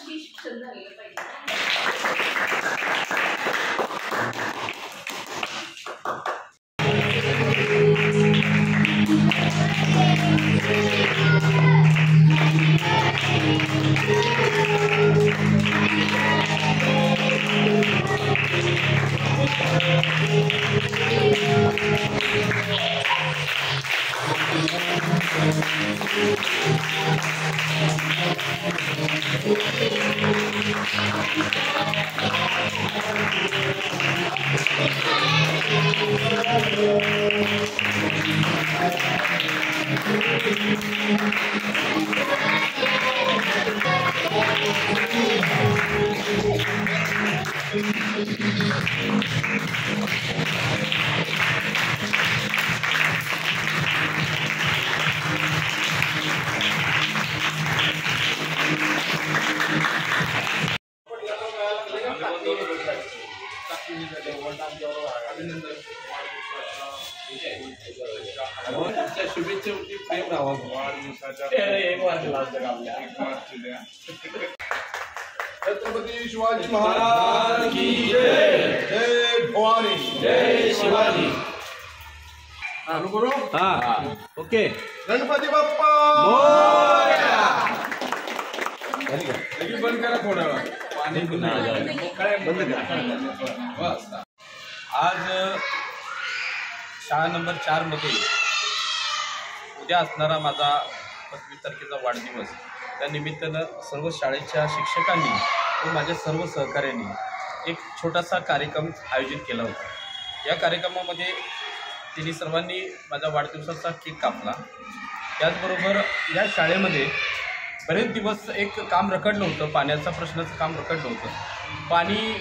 मुलांची शिक्षण झालेलं पाहिजे. शुभेच्छा प्रेम राहावा छत्रपती शिवाजी महाराज की जय. जय भवानी. जय शिवाजी. ओके. गणपती बाप्पा मोरया. बंद करा थोडा वेळ पाणी बंद करा. आज शाळा नंबर 4 मध्ये उद्या असणारा माझा 25 तारखेचा वाढदिवस, त्या निमित्तानं सर्व शाळेच्या शिक्षकांनी व माझ्या सर्व सहकाऱ्यांनी एक छोटासा कार्यक्रम आयोजित केला होता. या कार्यक्रमामध्ये त्यांनी सर्वांनी माझ्या वाढदिवसाचा केक कापला. त्याचबरोबर या शाळेमध्ये बरेच दिवस एक काम रखडलं होतं, पाण्याचा प्रश्नाचं काम रखडलं होतं. पाणी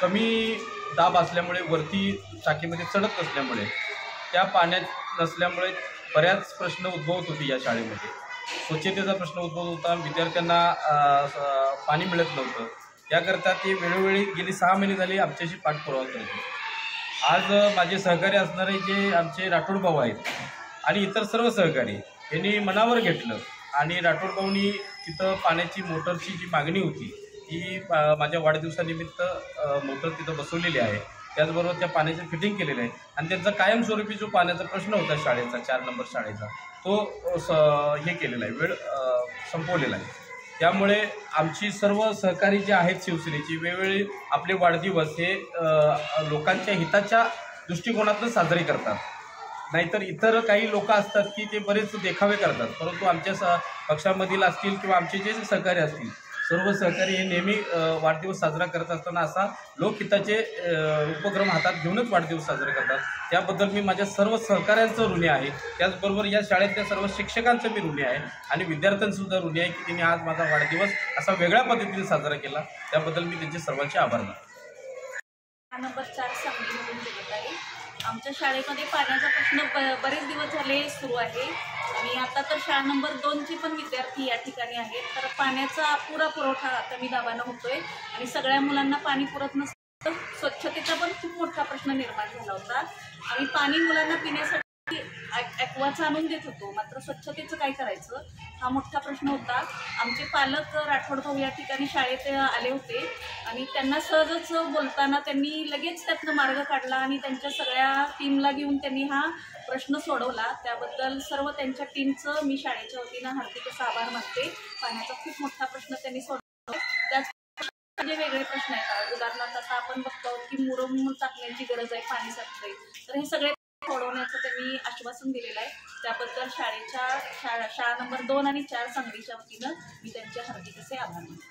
कमी दाब असल्यामुळे वरती टाकीमध्ये चढत नसल्यामुळे, त्या पाण्यात नसल्यामुळे बऱ्याच प्रश्न उद्भवत होते या शाळेमध्ये. स्वच्छतेचा प्रश्न उद्भवत होता, विद्यार्थ्यांना पाणी मिळत नव्हतं. त्याकरता ते वेळोवेळी गेली 6 महिने झाली आमच्याशी पाठपुरावा करत होते. आज माझे सहकारी असणारे जे आमचे राठोड भाऊ आहेत आणि इतर सर्व सहकारी यांनी मनावर घेतलं आणि राठोड भाऊनी तिथं पाण्याची मोटरची जी मागणी होती ती माझ्या वाढदिवसानिमित्त मोटर तिथं बसवलेली आहे. त्याचबरोबर त्या पाण्याचं फिटिंग केलेलं आहे आणि त्यांचा कायमस्वरूपी जो पाण्याचा प्रश्न होता शाळेचा 4 नंबर शाळेचा तो हे केलेला आहे, वेळ संपवलेला आहे. त्यामुळे आमची सर्व सहकारी जे आहेत शिवसेनेची वेळोवेळी आपले वाढदिवस हे लोकांच्या हिताच्या दृष्टिकोनातून साजरे करतात. नाहीतर इतर काही लोक असतात की ते बरेच देखावे करतात, परंतु आमच्या पक्षामधील असतील किंवा आमचे जे सहकारी असतील सर्व सहकारी हे नेहमी वाढदिवस साजरा करत असताना असा लोकहिताचे उपक्रम हातात घेऊनच वाढदिवस साजरे करतात. त्याबद्दल मी माझ्या सर्व सहकाऱ्यांचं ऋणी आहे. त्याचबरोबर या शाळेतल्या सर्व शिक्षकांचं मी ऋणी आहे आणि विद्यार्थ्यांसुद्धा ऋणी आहे की त्यांनी आज माझा वाढदिवस असा वेगळ्या पद्धतीने साजरा केला. त्याबद्दल मी त्यांचे सर्वांचे आभार मानतो. नंबर 4 सांगलीमधून बोलत आहे. आमच्या शाळेमध्ये पाण्याचा प्रश्न बरेच दिवस झाले सुरू आहे आणि आता तर शाळा नंबर 2चे पण विद्यार्थी या ठिकाणी आहेत. तर पाण्याचा अपुरा पुरवठा कमी दाबानं होतोय आणि सगळ्या मुलांना पाणी पुरत नसतं. स्वच्छतेचा पण खूप मोठा प्रश्न निर्माण झाला होता. आम्ही पाणी मुलांना पिण्यासाठी ॲक्वाचं आणून देत होतो, मात्र स्वच्छतेचं काय करायचं हा मोठा प्रश्न होता. आमचे पालक राठोड भाऊ या ठिकाणी शाळेत आले होते आणि त्यांना सहजच बोलताना त्यांनी लगेच त्यातनं मार्ग काढला आणि त्यांच्या सगळ्या टीमला घेऊन त्यांनी हा प्रश्न सोडवला. त्याबद्दल सर्व त्यांच्या टीमचं मी शाळेच्या वतीनं हार्दिक असा आभार मानते. पाण्याचा खूप मोठा प्रश्न त्यांनी सोडवला. त्याच जे वेगळे प्रश्न आहेत, उदाहरणार्थ आता आपण बघतो की मुरुम टाकण्याची गरज आहे, पाणी साचतंय, तर हे सगळे सोडवण्याचं त्यांनी आश्वासन दिलेलं आहे. त्याबद्दल शाळा नंबर 2 आणि 4 सांगलीच्या वतीनं मी त्यांचे हार्दिक असे आभार मानते.